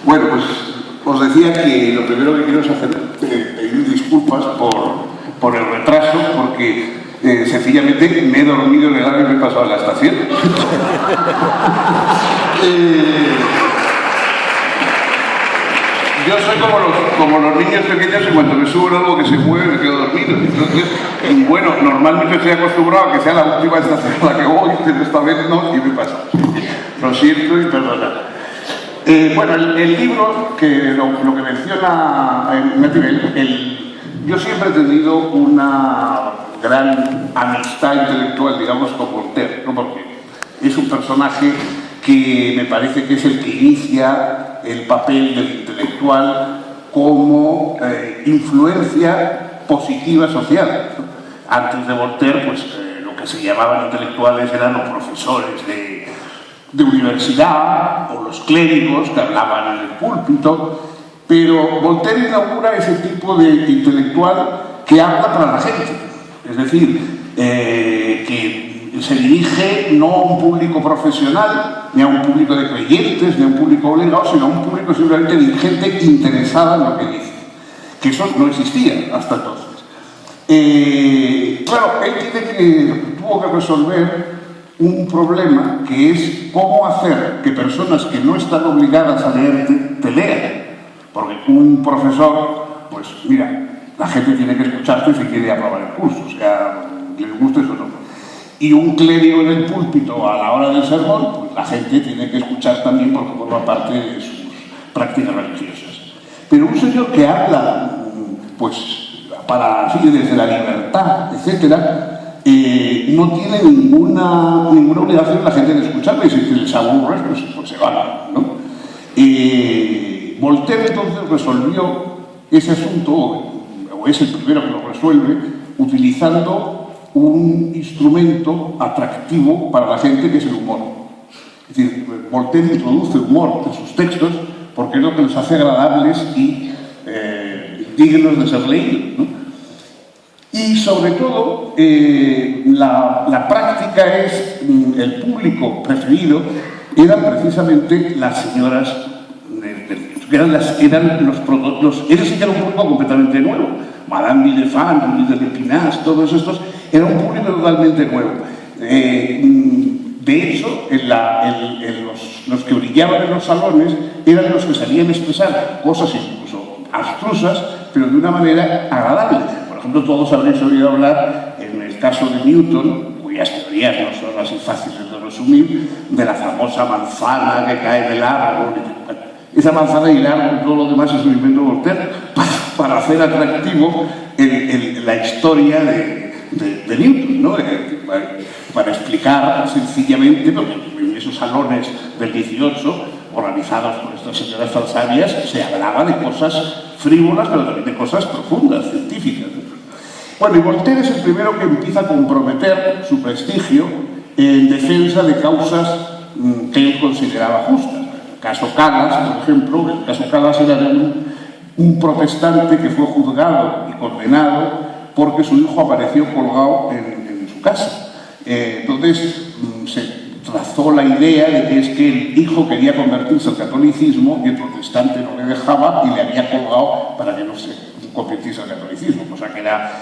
Bueno, pues os decía que lo primero que quiero es pedir disculpas por el retraso, porque sencillamente me he dormido en el avión y me he pasado a la estación. Yo soy como los niños pequeños y cuando me subo en algo que se mueve me quedo dormido. Entonces, bueno, normalmente estoy acostumbrado a que sea la última estación a la que voy, pero esta vez no, y me pasa. Lo siento y perdonad. Bueno, el libro, lo que menciona Metivell, yo siempre he tenido una gran amistad intelectual, digamos, con Voltaire, ¿no? Porque es un personaje que me parece que es el que inicia el papel del intelectual como influencia positiva social. Antes de Voltaire, pues lo que se llamaban intelectuales eran los profesores de universidad o los clérigos que hablaban en el púlpito, pero Voltaire inaugura ese tipo de intelectual que habla para la gente, es decir, que se dirige no a un público profesional, ni a un público de creyentes, ni a un público obligado, sino a un público simplemente de gente interesada en lo que dice, que eso no existía hasta entonces. Claro, él tuvo que resolver un problema que es cómo hacer que personas que no están obligadas a leerte te lean, porque un profesor, pues mira, la gente tiene que escucharte si quiere aprobar el curso, o sea, les guste eso o no. Y un clérigo en el púlpito a la hora del sermón, pues la gente tiene que escuchar también porque forma parte de sus prácticas religiosas. Pero un señor que habla, pues, desde la libertad, etcétera, no tiene ninguna obligación la gente de escucharle, y si les aburre, pues se van, ¿no? Voltaire entonces resolvió ese asunto, o es el primero que lo resuelve, utilizando un instrumento atractivo para la gente que es el humor. Es decir, Voltaire introduce humor en sus textos porque es lo que los hace agradables y dignos de ser leídos, ¿no? Y sobre todo, la práctica es, el público preferido eran precisamente las señoras ellos sí que eran un público completamente nuevo. Madame Villefant, Luis de Lépinasse, todos estos, era un público totalmente nuevo. De hecho, los que brillaban en los salones eran los que sabían expresar cosas incluso abstrusas, pero de una manera agradable. Por ejemplo, todos habréis oído hablar, en el caso de Newton, cuyas teorías no son así fáciles de resumir, de la famosa manzana que cae del árbol. Esa manzana y el árbol y todo lo demás es un invento de Voltaire para hacer atractivo la historia de Newton, ¿no? Para explicar sencillamente, porque en esos salones del 18, organizados por estas señoras falsavias, se hablaba de cosas frívolas, pero también de cosas profundas, científicas. Bueno, y Voltaire es el primero que empieza a comprometer su prestigio en defensa de causas que él consideraba justas. El caso Calas, por ejemplo, el caso Calas era de un protestante que fue juzgado y condenado porque su hijo apareció colgado en su casa. Entonces se trazó la idea de que es que el hijo quería convertirse al catolicismo y el protestante no le dejaba y le había colgado para que no se convirtiese al catolicismo, cosa que era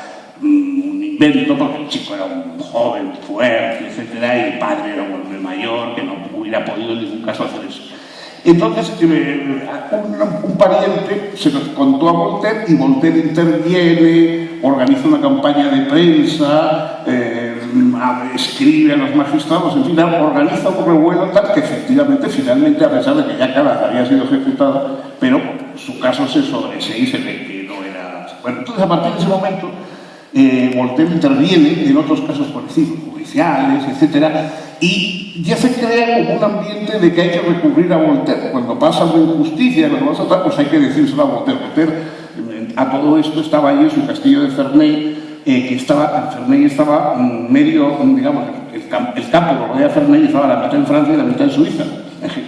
un invento porque el chico era un joven fuerte, etcétera, y el padre era un hombre mayor que no hubiera podido en ningún caso hacer eso. Entonces, un pariente se nos contó a Voltaire y Voltaire interviene, organiza una campaña de prensa, escribe a los magistrados, en fin, organiza un revuelo tal que efectivamente, finalmente, a pesar de que ya Calas había sido ejecutado, pero su caso se sobresee y se ve que no era... Bueno, entonces, a partir de ese momento, Voltaire interviene en otros casos parecidos, judiciales, etcétera, y ya se crea como un ambiente de que hay que recurrir a Voltaire. Cuando pasa una injusticia, cuando pasa tal, pues hay que decírselo a Voltaire. Voltaire, a todo esto, estaba allí en su castillo de Ferney, Ferney estaba medio, digamos, el campo que rodea Ferney estaba la mitad en Francia y la mitad en Suiza,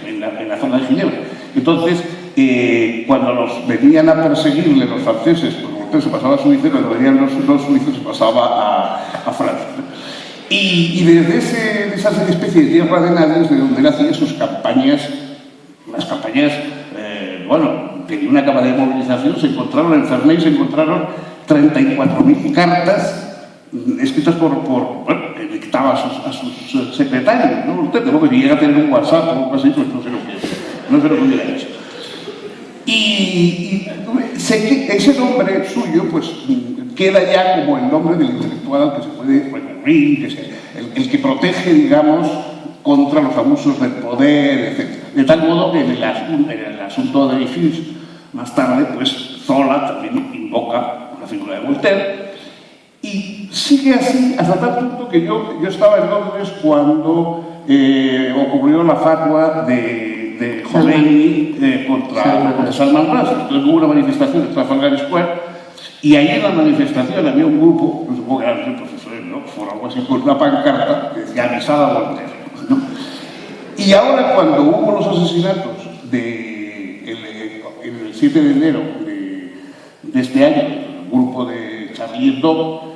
en la zona de Ginebra. Entonces, cuando los venían a perseguirle los franceses, pues Voltaire se pasaba a Suiza, y cuando venían los suizos se pasaba a Francia. Y desde esa especie de tierra de nadie, de donde él hacía sus campañas las campañas, bueno, tenía una capa de movilización, se encontraron en Ferney, se encontraron 34.000 cartas escritas bueno, que dictaba a sus secretarios, ¿no? Usted, de modo que llega a tener un WhatsApp o algo así, pues no sé lo que hubiera hecho. Y ese nombre suyo, pues, queda ya como el nombre del intelectual al que se puede recurrir, que es el que protege, digamos, contra los abusos del poder, etc. De tal modo que en el asunto de Dreyfus, más tarde, pues, Zola también invoca la figura de Voltaire. Y sigue así hasta tal punto que yo estaba en Londres cuando ocurrió la fatwa de Khomeini contra Salman Rushdie. Entonces hubo una manifestación en Trafalgar Square y ahí en la manifestación había un grupo, no supongo que eran los profesores, ¿no? Por algo así, con una pancarta que decía avisada a Voltaire, ¿no? Y ahora cuando hubo los asesinatos en el 7 de enero de este año, el grupo de Charlie Hebdo,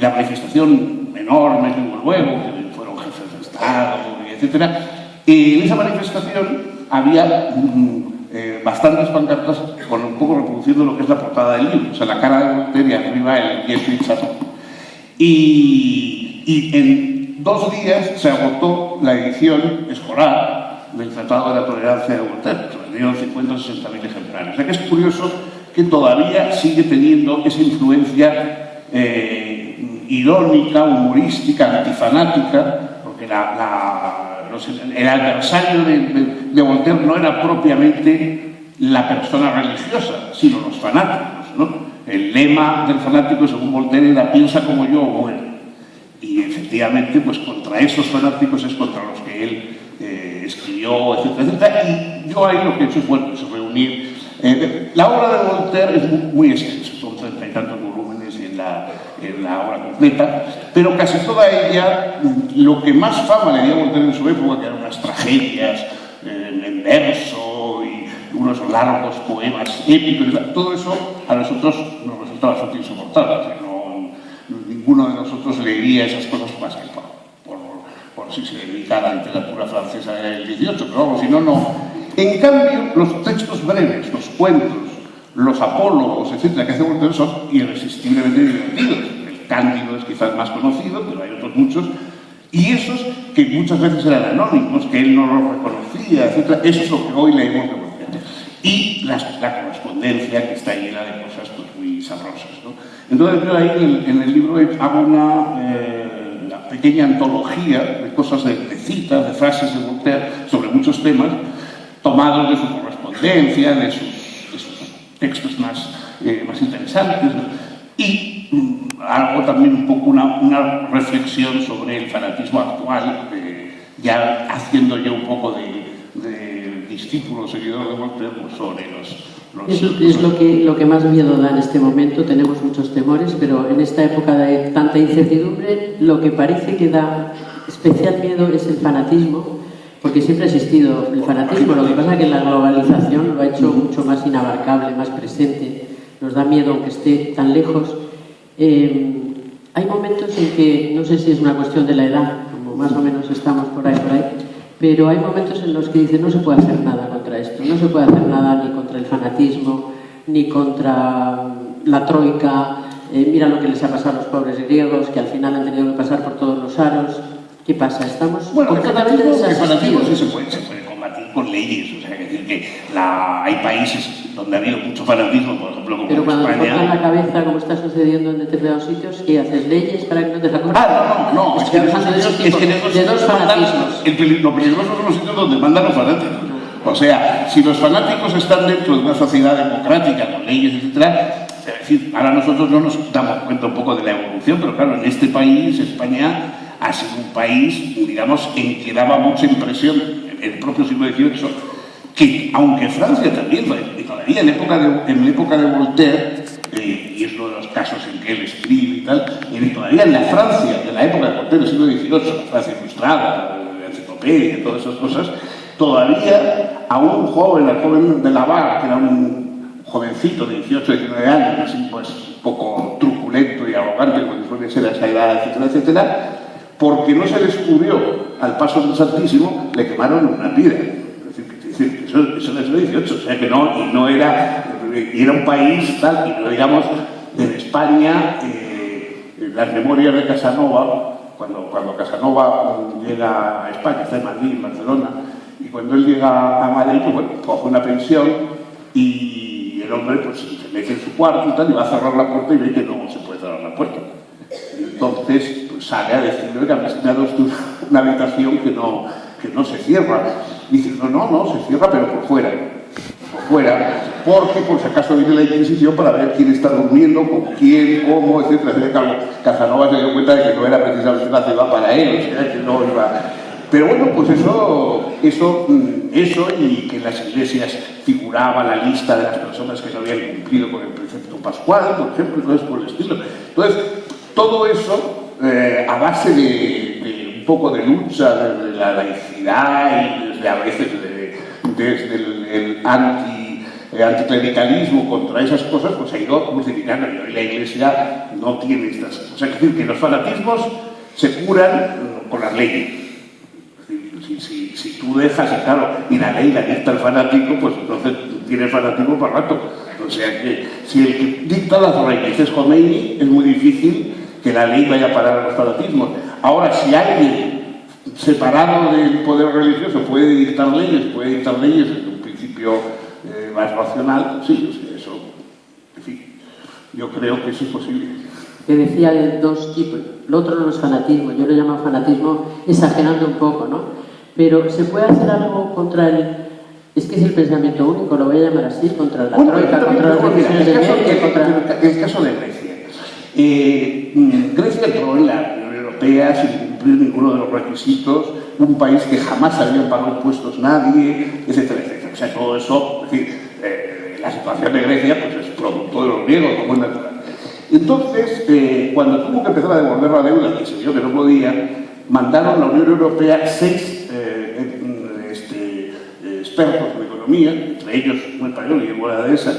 la manifestación enorme que hubo luego, que fueron jefes de Estado, etc. En esa manifestación había bastantes pancartas con un poco reproduciendo lo que es la portada del libro, o sea, la cara de Voltaire y arriba el Jesuit Satan. Y en 2 días se agotó la edición escolar del Tratado de la Tolerancia de Voltaire, se vendieron 50 o 60.000 ejemplares. O sea que es curioso que todavía sigue teniendo esa influencia irónica, humorística, antifanática, porque el adversario de Voltaire no era propiamente la persona religiosa, sino los fanáticos, ¿no? El lema del fanático, según Voltaire, era "piensa como yo o muere". Y efectivamente, pues contra esos fanáticos es contra los que él escribió, etcétera, etcétera. Y yo ahí lo que he hecho es, bueno, pues reunir. La obra de Voltaire es muy extensa, son 30 y tantos volúmenes en la obra completa, pero casi toda ella, lo que más fama le dio a Voltaire en su época, que eran unas tragedias en verso y unos largos poemas épicos, todo eso a nosotros nos resulta bastante insoportable. O sea, ninguno de nosotros leería esas cosas más que por si se dedica a la literatura francesa del 18, pero vamos, si no, no. En cambio, los textos breves, los cuentos, los apólogos, etcétera, que hace Voltaire son irresistiblemente divertidos. El Cándido es quizás más conocido, pero hay otros muchos. Y esos que muchas veces eran anónimos, que él no los reconocía, etcétera, eso es lo que hoy leemos de Voltaire. Y la correspondencia que está llena de cosas pues, muy sabrosas, ¿no? Entonces yo ahí en el libro hago una pequeña antología de cosas, de citas, de frases de Voltaire sobre muchos temas, tomados de su correspondencia, de sus textos más interesantes, y hago también un poco una reflexión sobre el fanatismo actual, ya haciendo yo un poco de discípulo, seguidor de Voltaire, pues sobre es lo que más miedo da en este momento. Tenemos muchos temores, pero en esta época de tanta incertidumbre, lo que parece que da especial miedo es el fanatismo, porque siempre ha existido el fanatismo. Lo que pasa es que la globalización lo ha hecho mucho más inabarcable, más presente. Nos da miedo aunque esté tan lejos. Hay momentos en que, no sé si es una cuestión de la edad, como más o menos estamos por ahí, pero hay momentos en los que dicen no se puede hacer nada contra esto, no se puede hacer nada ni contra el fanatismo, ni contra la troika. Mira lo que les ha pasado a los pobres griegos, que al final han tenido que pasar por todos los aros. ¿Qué pasa? Estamos completamente desasistidos. El fanatismo sí se puede combatir con leyes. O sea, es decir, que hay países donde ha habido mucho fanatismo, por ejemplo, como pero cuando España. te cortan la cabeza, como está sucediendo en determinados sitios, ¿qué haces? ¿Leyes para que no te la corten? No. Estoy hablando de dos fanatismos. Lo peligroso son los sitios donde mandan los fanáticos. O sea, si los fanáticos están dentro de una sociedad democrática, con leyes, etcétera, es decir, ahora nosotros no nos damos cuenta un poco de la evolución, pero claro, en este país, España, ha sido un país, digamos, en que daba mucha impresión, en el propio siglo XVIII, que aunque Francia también, y todavía en época de Voltaire, y es uno de los casos en que él escribe y tal, todavía en la Francia de la época de Voltaire, del siglo XVIII, la Francia ilustrada, la enciclopedia, todas esas cosas, todavía a un joven, al joven de Laval, que era un jovencito de 18, 19 años, así pues un poco truculento y arrogante, como suele ser a esa edad, etcétera, etcétera, porque no se descubrió al paso del Santísimo, le quemaron una piedra. Es decir, eso en el siglo XVIII, o sea que no, y no era, y era un país tal, y no digamos, en España, las memorias de Casanova, cuando Casanova llega a España, está en Madrid, en Barcelona, y cuando él llega a Madrid, pues bueno, coge una pensión y el hombre pues se mete en su cuarto y tal, y va a cerrar la puerta y ve que no se puede cerrar la puerta. Y entonces pues, sale a decirle que me ha dado una habitación que no se cierra. Y dice, no, se cierra, pero por fuera, porque por si acaso viene la Inquisición para ver quién está durmiendo, con quién, cómo, etcétera, etcétera. Casanova se dio cuenta de que no era precisamente la ciudad para él, o sea, que no iba... Pero bueno, pues eso y que en las iglesias figuraba la lista de las personas que no habían cumplido con el precepto pascual, por ejemplo, y todo eso por el estilo. Entonces, todo eso, a base de un poco de lucha de la laicidad y desde, a veces desde el anticlericalismo contra esas cosas, pues ha ido multiplicando. Y hoy la Iglesia no tiene estas cosas. O sea, es decir, que los fanatismos se curan con las leyes. Si tú dejas, y claro, y la ley la dicta el fanático, pues entonces tienes fanatismo para rato. O sea que si el que dicta las leyes es Khomeini, es muy difícil que la ley vaya a parar a los fanatismos. Ahora, si alguien separado del poder religioso puede dictar leyes desde un principio más racional, sí, eso, en fin, yo creo que eso es posible. Te decía de dos tipos, lo otro no es fanatismo, yo lo llamo fanatismo exagerando un poco, ¿no? Pero se puede hacer algo contra es que es el pensamiento único, lo voy a llamar así, contra la troika, contra las decisiones de Merkel, contra... El caso de Grecia. Grecia entró en la Unión Europea sin cumplir ninguno de los requisitos, un país que jamás había pagado impuestos nadie, etcétera, etcétera. O sea, todo eso, es decir, la situación de Grecia pues, es producto de los griegos, como es natural. Entonces, cuando tuvo que empezar a devolver la deuda, que se vio que no podía, mandaron a la Unión Europea 6 expertos en economía, entre ellos un español y una de esas,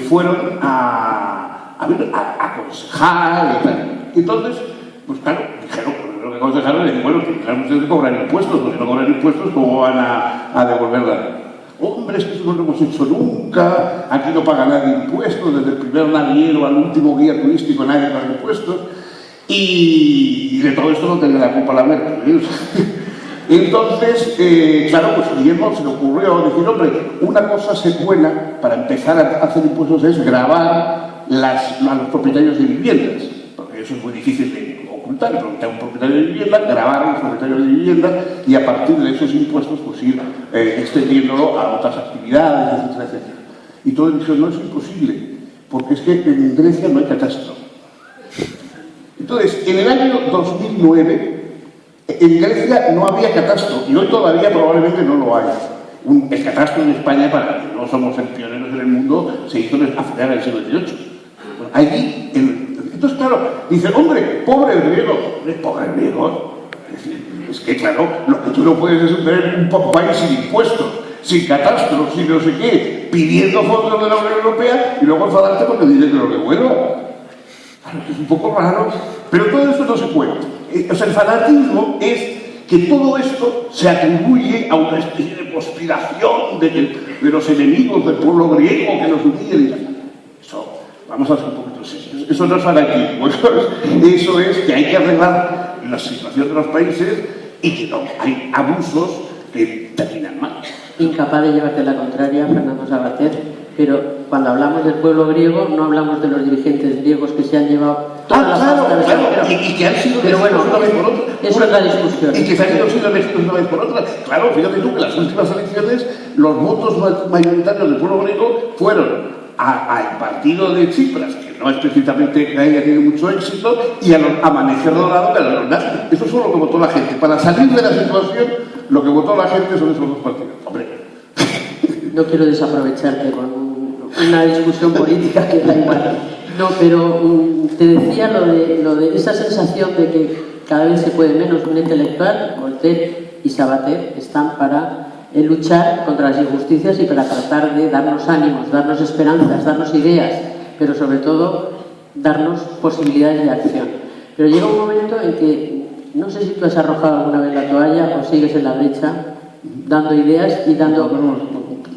fueron a aconsejar y tal. Y entonces, pues claro, dijeron, lo que aconsejaron es que, bueno, que claro, ustedes cobran impuestos, porque no cobran impuestos, ¿cómo van a devolver la deuda? Hombre, es que eso no lo hemos hecho nunca, aquí no paga nadie impuestos, desde el primer naviero al último guía turístico nadie paga impuestos, y de todo esto no tendrá la culpa la Merkel. Entonces, claro, pues a Guillermo se le ocurrió decir, hombre, una cosa buena para empezar a hacer impuestos es gravar a los propietarios de viviendas, porque eso es muy difícil de ocultar, preguntar a un propietario de vivienda, grabar a los propietarios de vivienda y a partir de esos impuestos pues ir extendiéndolo a otras actividades, etcétera, etcétera. Y todo eso no es imposible, porque es que en Grecia no hay catastro. Entonces, en el año 2009, en Grecia no había catastro, y hoy todavía probablemente no lo hay. El catastro en España, para que no somos pioneros en el mundo, se hizo a finales del siglo XVIII. Bueno, allí, entonces, claro, dice, hombre, pobre griego, pobre griego. Es que, claro, lo que tú no puedes es tener un país sin impuestos, sin catastro, sin no sé qué, pidiendo fondos de la Unión Europea y luego enfadarte porque dice que lo devuelva. Claro, es un poco raro, pero todo esto no se cuenta. O sea, el fanatismo es que todo esto se atribuye a una especie de conspiración de los enemigos del pueblo griego que nos humillan. Eso, vamos a ser un poquito serios. Eso no es fanatismo, eso es que hay que arreglar la situación de los países y que no hay abusos que terminan mal. Incapaz de llevarte la contraria, Fernando Savater, pero cuando hablamos del pueblo griego no hablamos de los dirigentes griegos que se han llevado toda la pasta y que han sido pero bueno, una vez por otra. Es otra discusión. Y que se han sido elegidos una vez por otra. Claro, fíjate tú que en las últimas elecciones los votos mayoritarios del pueblo griego fueron al partido de Tsipras, que no es precisamente que haya tenido mucho éxito, y al Amanecer Dorado, que a los nazis. Eso es lo que votó la gente. Para salir de la situación, lo que votó la gente son esos dos partidos. Hombre. No quiero desaprovecharte con una discusión política que da igual. No, pero te decía lo de esa sensación de que cada vez se puede menos. Un intelectual, Voltaire y Savater, están para luchar contra las injusticias y para tratar de darnos ánimos, darnos esperanzas, darnos ideas, pero sobre todo darnos posibilidades de acción. Pero llega un momento en que, no sé si tú has arrojado alguna vez la toalla o sigues en la brecha, dando ideas y dando...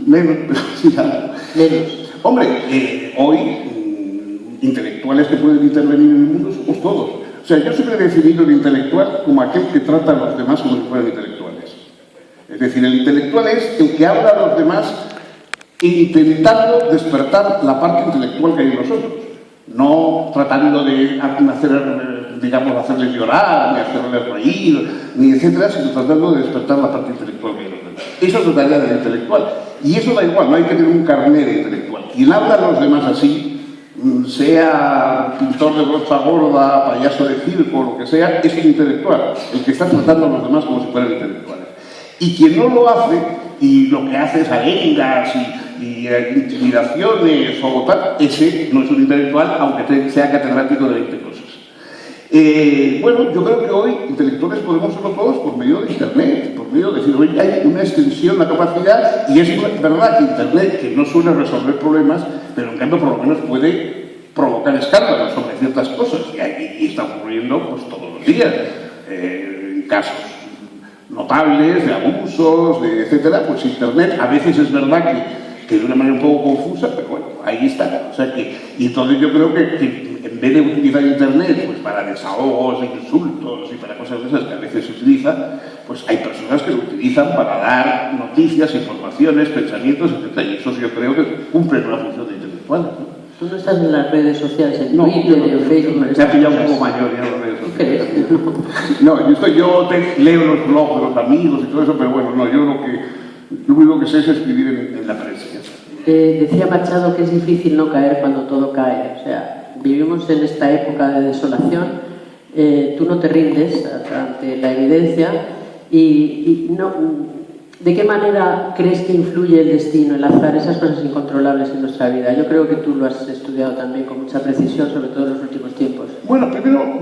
Menos, pero sí algo. Menos. Hombre, hoy intelectuales que pueden intervenir en el mundo somos todos. O sea, yo siempre he definido el intelectual como aquel que trata a los demás como si fueran intelectuales. Es decir, el intelectual es el que habla a los demás intentando despertar la parte intelectual que hay en nosotros. No tratando de hacer, digamos, hacerles llorar, ni hacerles reír, ni etcétera, sino tratando de despertar la parte intelectual que hay en los demás. Esa es la tarea del intelectual. Y eso da igual, no hay que tener un carnet de intelectual. Quien habla a los demás así, sea pintor de brocha gorda, payaso de circo, o lo que sea, es el intelectual, el que está tratando a los demás como si fueran intelectuales. Y quien no lo hace, y lo que hace es arengas y intimidaciones o tal, ese no es un intelectual, aunque sea catedrático de 20 cosas. Bueno, yo creo que hoy intelectuales podemos serlo todos por medio de Internet, por medio de decir, hoy hay una extensión, una capacidad, y es verdad que Internet, que no suele resolver problemas, pero en cambio por lo menos puede provocar escándalos sobre ciertas cosas, y está ocurriendo pues todos los días, en casos notables, de abusos, de etcétera, pues Internet a veces es verdad que de una manera un poco confusa, pero bueno, ahí está. O sea y entonces yo creo que en vez de utilizar Internet pues para desahogos, insultos y para cosas de esas que a veces se utiliza, pues hay personas que lo utilizan para dar noticias, informaciones, pensamientos, etcétera. Y eso yo creo que cumple una función de intelectual, ¿no? Tú no estás en las redes sociales, en No, Twitter, en Facebook. Me ha pillado un poco mayor ya las redes sociales. ¿Crees? No, yo leo los blogs de los amigos y todo eso, pero bueno, no, yo lo único que sé es escribir en la prensa. Decía Machado que es difícil no caer cuando todo cae. O sea, vivimos en esta época de desolación, tú no te rindes ante la evidencia y no... ¿De qué manera crees que influye el destino, el azar, esas cosas incontrolables en nuestra vida? Yo creo que tú lo has estudiado también con mucha precisión, sobre todo en los últimos tiempos. Bueno, primero,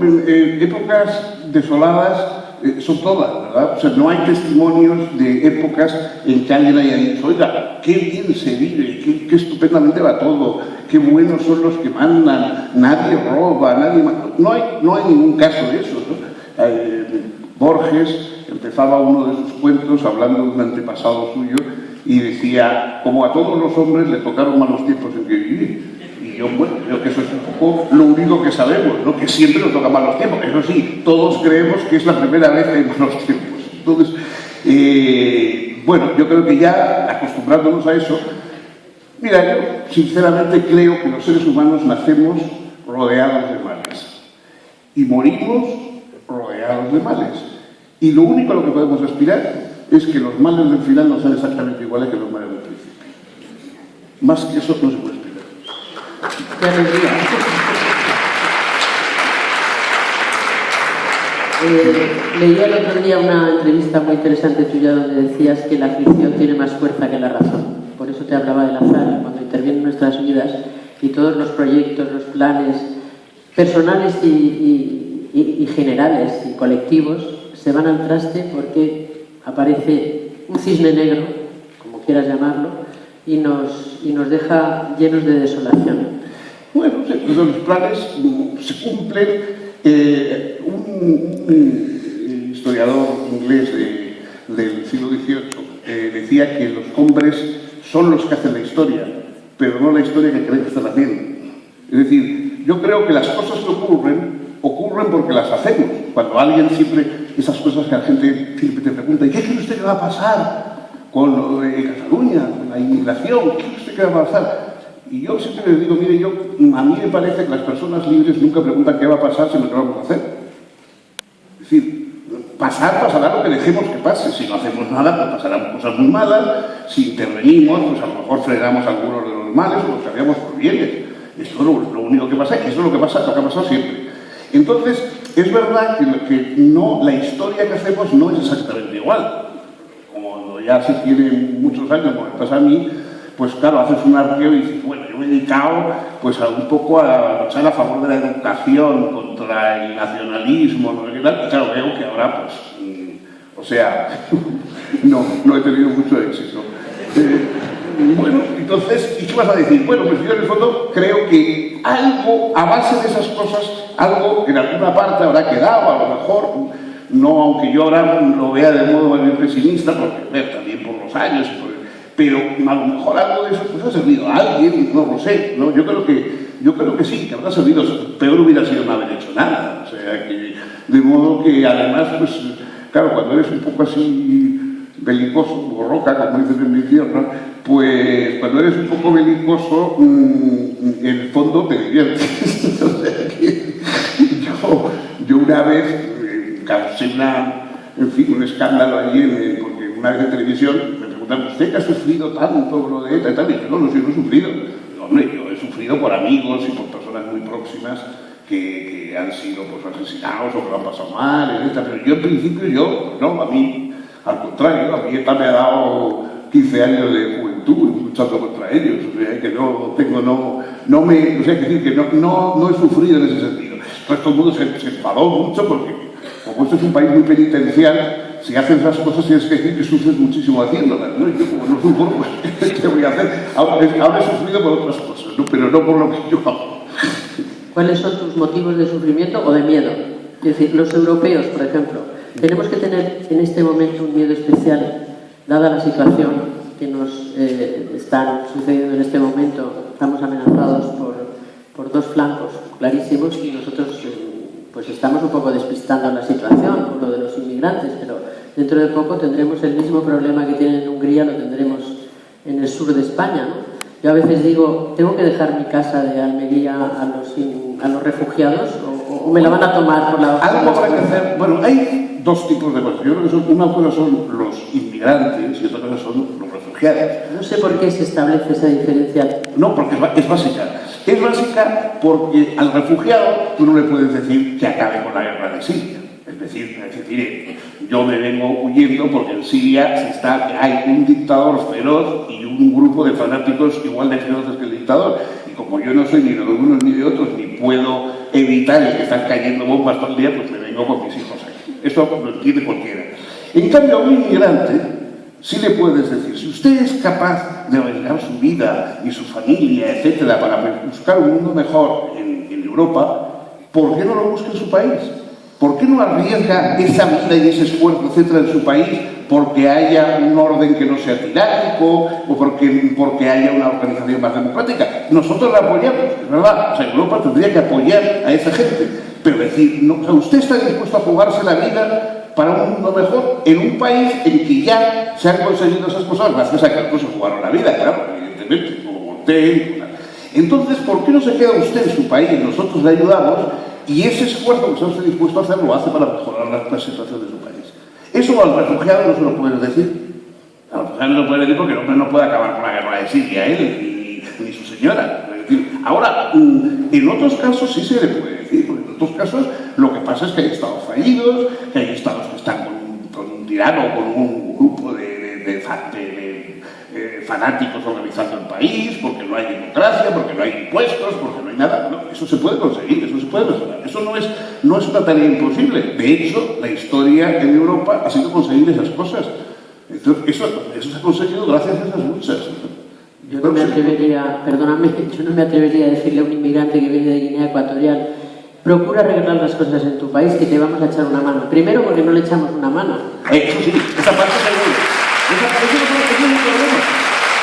épocas desoladas son todas, ¿verdad? O sea, no hay testimonios de épocas en que alguien haya dicho, oiga, qué bien se vive, qué estupendamente va todo, qué buenos son los que mandan, nadie roba, nadie... No hay ningún caso de eso, ¿no? Borges empezaba uno de sus cuentos hablando de un antepasado suyo y decía, como a todos los hombres le tocaron malos tiempos en que vivir. Y yo, bueno, creo que eso es un poco lo único que sabemos, ¿no? Que siempre nos tocan malos tiempos. Eso sí, todos creemos que es la primera vez que hay malos tiempos. Entonces, bueno, yo creo que ya acostumbrándonos a eso, mira, yo sinceramente creo que los seres humanos nacemos rodeados de males y morimos rodeados de males. Y lo único a lo que podemos aspirar es que los males del final no sean exactamente iguales que los males del principio. Más que eso no se puede explicar. Leía el otro día una entrevista muy interesante tuya donde decías que la ficción tiene más fuerza que la razón. Por eso te hablaba del azar, cuando interviene en nuestras vidas y todos los proyectos, los planes personales y generales y colectivos se van al traste porque aparece un cisne negro, como quieras llamarlo, y nos deja llenos de desolación. Bueno, los planes se cumplen. Un historiador inglés del siglo XVIII decía que los hombres son los que hacen la historia, pero no la historia que creen que están haciendo. Es decir, yo creo que las cosas que ocurren porque las hacemos. Cuando alguien siempre, esas cosas que la gente siempre te pregunta, ¿y qué cree usted que va a pasar con Cataluña, con la inmigración? ¿Qué cree usted que va a pasar? Y yo siempre les digo, mire, a mí me parece que las personas libres nunca preguntan qué va a pasar, sino qué vamos a hacer. Es decir, pasará lo que dejemos que pase. Si no hacemos nada, pues pasarán cosas muy malas. Si intervenimos, pues a lo mejor frenamos algunos de los males o los cambiamos por bienes. Esto es lo único que pasa, eso es lo que ha pasado siempre. Entonces, es verdad que la historia que hacemos no es exactamente igual. Como ya se tiene muchos años, como me pasa a mí, pues claro, haces un arqueo y dices, bueno, yo me he dedicado pues un poco a luchar a favor de la educación contra el nacionalismo, no sé qué tal, y claro, veo que ahora, pues, o sea, no he tenido mucho éxito. Bueno, entonces, ¿y qué vas a decir? Bueno, pues yo en el fondo creo que algo, a base de esas cosas, algo en alguna parte habrá quedado, a lo mejor, no, aunque yo ahora lo vea de modo más bien pesimista, porque también por los años, pero a lo mejor algo de eso pues ha servido a alguien, no lo sé, ¿no? Yo creo que sí, que habrá servido. Peor hubiera sido no haber hecho nada, o sea, que de modo que además, pues, claro, cuando eres un poco así belicoso, borroca, como dicen en mi tierra, pues cuando eres un poco belicoso, en el fondo te diviertes. O sea que yo una vez causé un escándalo allí, porque una vez en televisión me preguntaron, ¿usted que ha sufrido tanto por lo de ETA y tal? Y dije, no, yo no he sufrido. Digo, hombre, yo he sufrido por amigos y por personas muy próximas que han sido pues, asesinados o que lo han pasado mal, etc. Pero yo en principio, no, a mí, al contrario, a mí ETA me ha dado 15 años de juventud luchando contra ellos, o sea que no he sufrido en ese sentido. Entonces todo el mundo se enfadó mucho porque, como esto es un país muy penitencial, si haces esas cosas tienes que decir que sufres muchísimo haciéndolas, ¿no? Y yo como no sufro, pues, ¿qué voy a hacer? Ahora he sufrido por otras cosas, ¿no? Pero no por lo que yo hago. ¿Cuáles son tus motivos de sufrimiento o de miedo? Es decir, los europeos, por ejemplo, tenemos que tener en este momento un miedo especial, dada la situación que nos está sucediendo en este momento. Estamos amenazados por dos flancos clarísimos y nosotros pues estamos un poco despistando la situación por lo de los inmigrantes, pero dentro de poco tendremos el mismo problema que tienen en Hungría, lo tendremos en el sur de España, ¿no? Yo a veces digo, ¿tengo que dejar mi casa de Almería a los refugiados o me la van a tomar por la... Algo para hacer. Bueno, hay dos tipos de cosas. Yo creo que una cosa son los inmigrantes y otra cosa son los refugiados. No sé por qué se establece esa diferencia. No, porque es básica. Es básica porque al refugiado tú no le puedes decir que acabe con la guerra de Siria. Es decir, yo me vengo huyendo porque en Siria hay un dictador feroz y un grupo de fanáticos igual de feroces que el dictador. Y como yo no soy ni de unos ni de otros, ni puedo evitar el que están cayendo bombas todo el día, pues me vengo con mis hijos aquí. Esto lo entiende cualquiera. En cambio, a un inmigrante sí le puedes decir, si usted es capaz de arriesgar su vida y su familia, etcétera, para buscar un mundo mejor en Europa, ¿por qué no lo busca en su país? ¿Por qué no arriesga esa vida y ese esfuerzo, etcétera, en su país porque haya un orden que no sea tiránico o porque haya una organización más democrática? Nosotros la apoyamos, es verdad. O sea, Europa tendría que apoyar a esa gente. Pero decir, no, o sea, ¿usted está dispuesto a jugarse la vida para un mundo mejor en un país en que ya se han conseguido esas cosas gracias a que otros se jugaron la vida? Claro, evidentemente, como Montaigne. Entonces, ¿por qué no se queda usted en su país? Nosotros le ayudamos. Y ese esfuerzo que está dispuesto a hacer lo hace para mejorar la situación de su país. Eso al refugiado no se lo puedes decir. Al refugiado no se lo puede decir porque el hombre no puede acabar con la guerra de Siria, él ni su señora. Es decir, ahora, en otros casos sí se le puede decir, porque en otros casos lo que pasa es que hay estados fallidos, que hay estados que están con un tirano o con un grupo de fanáticos organizando el país, porque no hay democracia, porque no hay impuestos, porque no hay nada. No, eso se puede conseguir, eso se puede mejorar. Eso no es una tarea imposible. De hecho, la historia en Europa ha sido conseguir esas cosas. Entonces, eso se ha conseguido gracias a esas luchas. Yo no me atrevería, perdóname, yo no me atrevería a decirle a un inmigrante que viene de Guinea Ecuatorial, procura arreglar las cosas en tu país que te vamos a echar una mano. Primero porque no le echamos una mano. Eso sí, esa parte seguro. Esa parte no es un problema.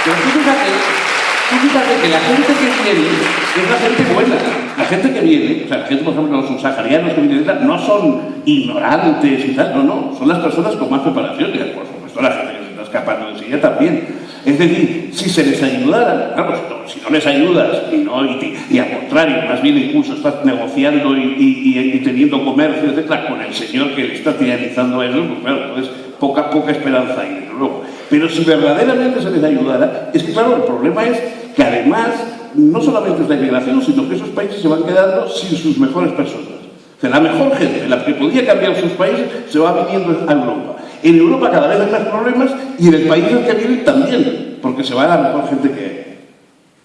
Pero tú fíjate que la gente que viene es la gente buena. La gente que viene, o sea, la gente, por ejemplo, los subsaharianos que vienen, no son ignorantes y tal, no, son las personas con más preparación, y por supuesto la gente que se está escapando de Siria también. Es decir, si se les ayudara, claro, si no les ayudas, y al contrario, más bien incluso estás negociando y teniendo comercio, etcétera, con el señor que le está tiranizando a ellos, pues claro, entonces poca esperanza hay, desde luego. Pero si verdaderamente se les ayudara, es que claro, el problema es que además no solamente es la inmigración, sino que esos países se van quedando sin sus mejores personas. O sea, la mejor gente, la que podía cambiar sus países, se va viniendo a Europa. En Europa cada vez hay más problemas y en el país al que viven también, porque se va la mejor gente que hay.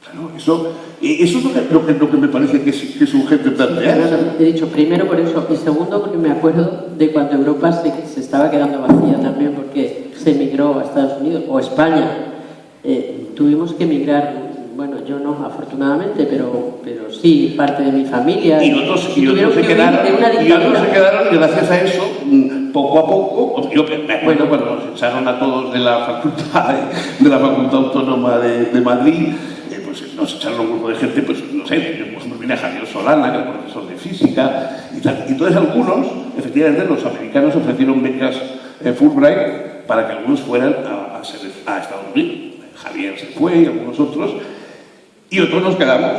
Claro, eso es lo que me parece que es urgente plantear. He dicho primero por eso y segundo porque me acuerdo de cuando Europa se estaba quedando vacía también porque se emigró a Estados Unidos o a España. Tuvimos que emigrar, bueno, yo no afortunadamente, pero sí parte de mi familia. Y otros se quedaron y gracias a eso poco a poco, yo me acuerdo cuando nos echaron a todos de la Facultad Autónoma de Madrid, pues nos echaron un grupo de gente, pues no sé, yo por ejemplo vine a Javier Solana, que era profesor de física y tal. Y entonces algunos, efectivamente, los americanos ofrecieron becas Fulbright para que algunos fueran a Estados Unidos. Javier se fue y algunos otros, y otros nos quedamos,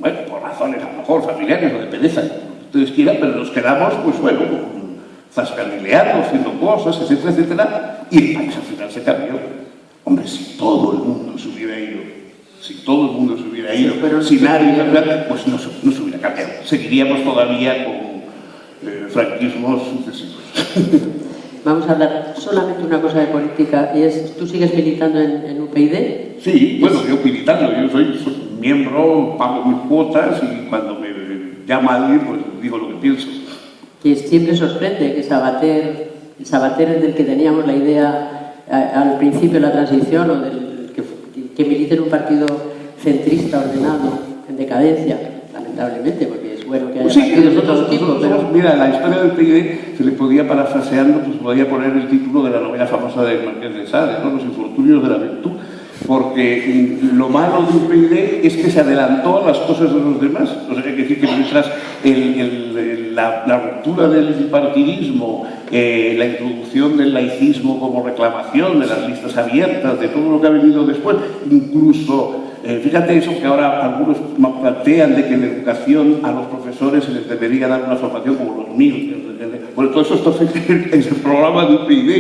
bueno, por razones a lo mejor familiares o de pereza, entonces quiera, pero nos quedamos, pues bueno, zascandileando, haciendo cosas, etcétera, etcétera, y el país al final se cambió. Hombre, si todo el mundo se hubiera ido, pero si nadie, pues no se hubiera cambiado. Seguiríamos todavía con franquismos sucesivos. Vamos a hablar solamente una cosa de política, y es, ¿tú sigues militando en UPyD? Sí, bueno, yo militando, yo soy miembro, pago mis cuotas y cuando me llama alguien, pues digo lo que pienso. Que siempre sorprende que Sabater del que teníamos la idea al principio de la transición, o del que milite en un partido centrista ordenado, en decadencia, lamentablemente, porque es bueno que haya partidos de todo tipo, pero... Mira, la historia del PID se le podía, parafraseando, pues podía poner el título de la novela famosa de Marqués de Sade, ¿no? Los infortunios de la virtud, porque lo malo de un PID es que se adelantó a las cosas de los demás. O sea, hay que decir que mientras la ruptura del bipartidismo, la introducción del laicismo como reclamación, de las listas abiertas, de todo lo que ha venido después, incluso... fíjate eso que ahora algunos plantean de que en la educación a los profesores se les debería dar una formación como los MIR. Bueno, todo eso está en el programa de UPyD.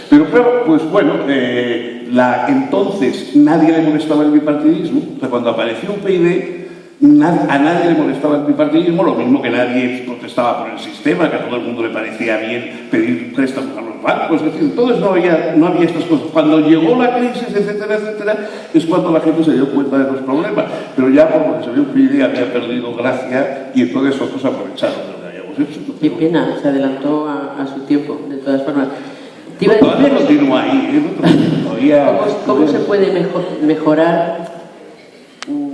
Pero claro, pues bueno, entonces nadie le molestaba el bipartidismo. O sea, cuando apareció UPyD, a nadie le molestaba el bipartidismo, lo mismo que nadie protestaba por el sistema, que a todo el mundo le parecía bien pedir préstamos a los bancos, es decir, entonces no había estas cosas. Cuando llegó la crisis, etcétera, etcétera, es cuando la gente se dio cuenta de los problemas, pero ya por lo que se vio UPyD había perdido gracia y entonces otros aprovecharon lo que habíamos hecho. Qué pena, se adelantó a su tiempo, de todas formas. Todavía continúa ahí, ¿Cómo se puede mejorar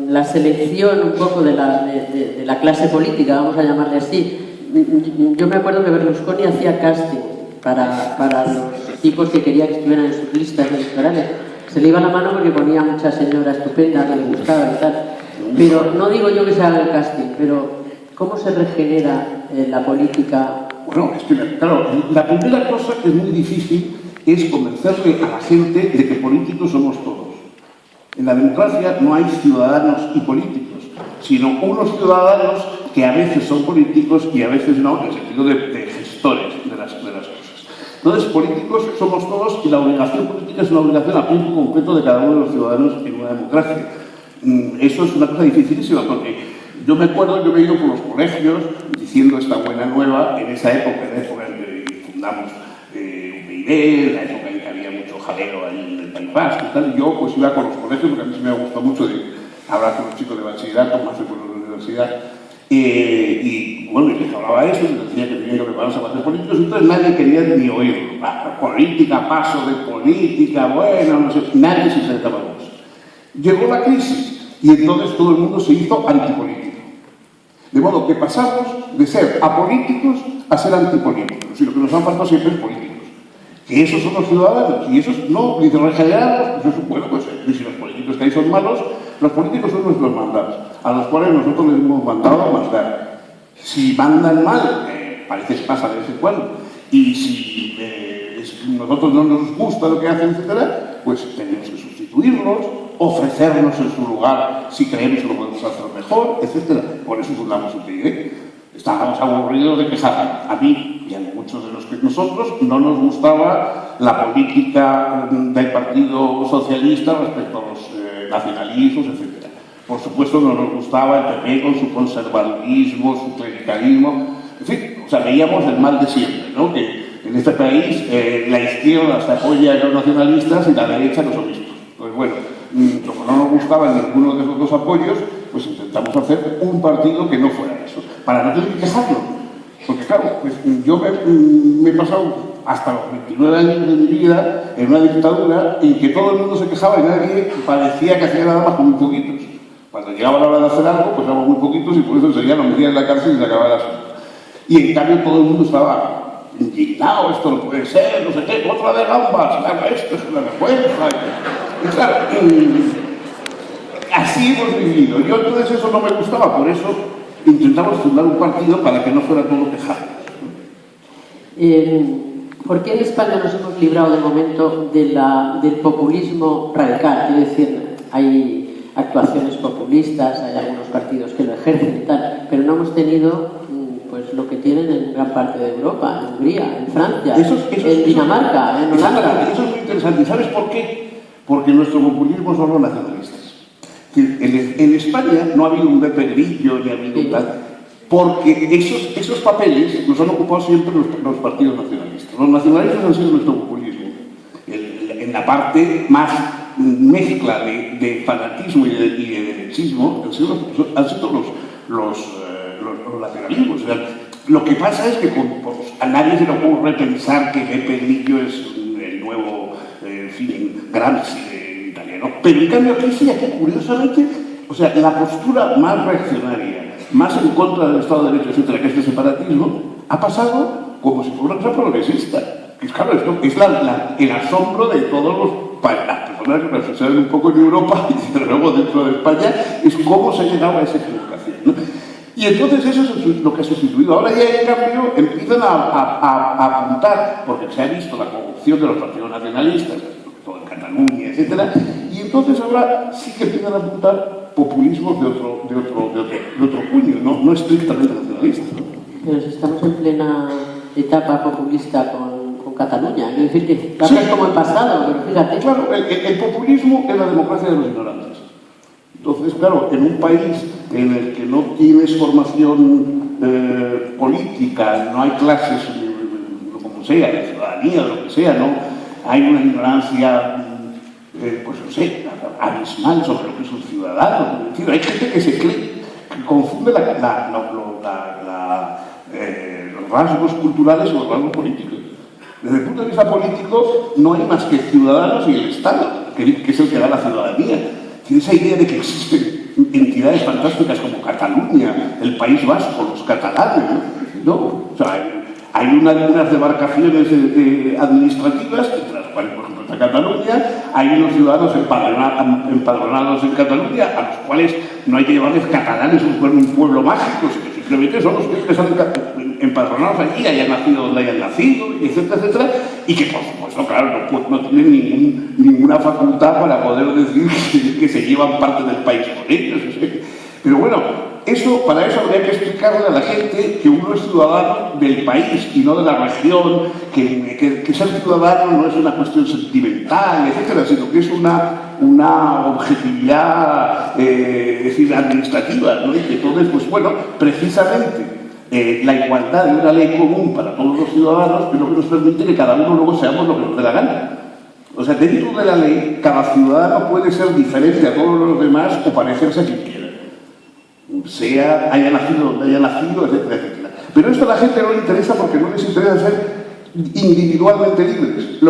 la selección un poco de la clase política, vamos a llamarle así? Yo me acuerdo que Berlusconi hacía casting para los tipos que quería que estuvieran en sus listas electorales. Se le iba la mano porque ponía mucha señora estupenda que le gustaba y tal. Pero no digo yo que se haga el casting, pero ¿cómo se regenera la política? Bueno, es que, claro, la primera cosa que es muy difícil es convencerle a la gente de que políticos somos todos. En la democracia no hay ciudadanos y políticos, sino unos ciudadanos que a veces son políticos y a veces no, en el sentido de gestores de las cosas. Entonces, políticos somos todos y la obligación política es una obligación a tiempo completo de cada uno de los ciudadanos en una democracia. Eso es una cosa dificilísima porque yo me acuerdo, yo me he ido por los colegios diciendo esta buena nueva en esa época, en la época en que fundamos UPyD, la época en que había mucho jaleo ahí en el País Vasco y tal, y yo pues iba con los colegios porque a mí se me ha gustado mucho hablar con los chicos de bachillerato, más que con los de la universidad, y bueno, y les hablaba eso, les decía que tenían que prepararse para ser políticos, entonces nadie quería ni oírlo. Política, paso de política, bueno, no sé, nadie se sentaba con eso. Llegó la crisis y entonces todo el mundo se hizo antipolítico. De modo que pasamos de ser apolíticos a ser antipolíticos, y lo que nos han faltado siempre es políticos. Que esos son los ciudadanos, y esos no, ni de regenerarlos, pues eso, bueno, pues si los políticos que hay son malos, los políticos son nuestros mandados, a los cuales nosotros les hemos mandado a mandar. Si mandan mal, parece que pasa de vez en cuando, y si nosotros no nos gusta lo que hacen, etcétera, pues tenemos que sustituirlos, ofrecernos en su lugar si creemos que lo podemos hacer mejor, etcétera. Por eso fundamos UPyD. Estábamos aburridos de quejar. A mí y a muchos de los que nosotros no nos gustaba la política del Partido Socialista respecto a los nacionalismos, etcétera. Por supuesto no nos gustaba el PP con su conservadurismo, su clericalismo, en fin, o sea, veíamos el mal de siempre, ¿no? Que en este país la izquierda se apoya a los nacionalistas y la derecha a los obispos. Pues bueno, como no nos gustaba ninguno de esos dos apoyos, pues intentamos hacer un partido que no fuera eso, para no tener que quejarlo. Porque claro, pues yo me he pasado hasta los 29 años de mi vida en una dictadura en que todo el mundo se quejaba y nadie parecía que hacía nada más con muy poquitos. Cuando llegaba la hora de hacer algo, pues éramos muy poquitos y por eso enseguida nos metían en la cárcel y se acababa el asunto. Y en cambio todo el mundo estaba indignado, esto no puede ser, no sé qué, otra de gambas, esto es una vergüenza. Y claro, así hemos vivido. Yo entonces eso no me gustaba, por eso intentamos fundar un partido para que no fuera todo quejado. ¿Por qué en España nos hemos librado de momento del populismo radical? Es decir, hay actuaciones populistas, hay algunos partidos que lo ejercen y tal, pero no hemos tenido pues lo que tienen en gran parte de Europa, en Hungría, en Francia, en Dinamarca, en Holanda. Eso es muy interesante. ¿Y sabes por qué? Porque nuestro populismo son los nacionalistas. En España no ha habido un Pepe Grillo ni ha habido tal, porque esos papeles los han ocupado siempre los partidos nacionalistas. Los nacionalistas han sido nuestro populismo. En la parte más mezcla de fanatismo y de derechismo han sido los nacionalismos. O sea, lo que pasa es que a nadie se le ocurre pensar que Pepe Grillo es el nuevo Gramsci italiano. Pero en cambio aquí sí, aquí curiosamente, o sea, la postura más reaccionaria, más en contra del Estado de Derecho, etcétera, que es el separatismo, ha pasado como si fuera una cosa progresista. Que claro, esto es el asombro de todas las personas que reflexionan un poco en Europa y desde luego dentro de España, es cómo se ha llegado a esa equivocación, ¿no? Y entonces eso es lo que ha sustituido. Ahora ya en cambio empiezan a apuntar, porque se ha visto la corrupción de los partidos nacionalistas, sobre todo en Cataluña, etcétera, y entonces ahora sí que empiezan a apuntar populismos de otro puño, no estrictamente nacionalistas, ¿no? Pero si estamos en plena etapa populista con Cataluña, quiero decir que sí, es como el pasado, pero fíjate. Claro, el populismo es la democracia de los ignorantes. Entonces, claro, en un país en el que no tienes formación política, no hay clases, como sea, de ciudadanía, o lo que sea, ¿no? Hay una ignorancia, pues no sé, abismal sobre lo que es un ciudadano. Es decir, hay gente que confunde los rasgos culturales con los rasgos políticos. Desde el punto de vista político, no hay más que ciudadanos y el Estado, que es el que da la ciudadanía. Esa idea de que existen entidades fantásticas como Cataluña, el País Vasco, los catalanes, ¿no? O sea, hay unas demarcaciones administrativas, entre las cuales, por ejemplo, está Cataluña, hay unos ciudadanos empadronados en Cataluña, a los cuales no hay que llamarles catalanes, un pueblo mágico, sino simplemente son los que están empadronados allí, hayan nacido donde hayan nacido, etcétera, etcétera, y que por supuesto, claro, no tienen ninguna facultad para poder decir que se llevan parte del país con ellos. Pero bueno, para eso habría que explicarle a la gente que uno es ciudadano del país y no de la región, que ser ciudadano no es una cuestión sentimental, etcétera, sino que es una objetividad administrativa, ¿no? Y que entonces, pues bueno, precisamente la igualdad de una ley común para todos los ciudadanos es lo que nos permite que cada uno luego seamos lo que nos dé la gana. O sea, dentro de la ley, cada ciudadano puede ser diferente a todos los demás o parecerse a quien quiera. Haya nacido donde haya nacido, etcétera, etcétera. Pero esto a la gente no le interesa porque no les interesa ser individualmente libres.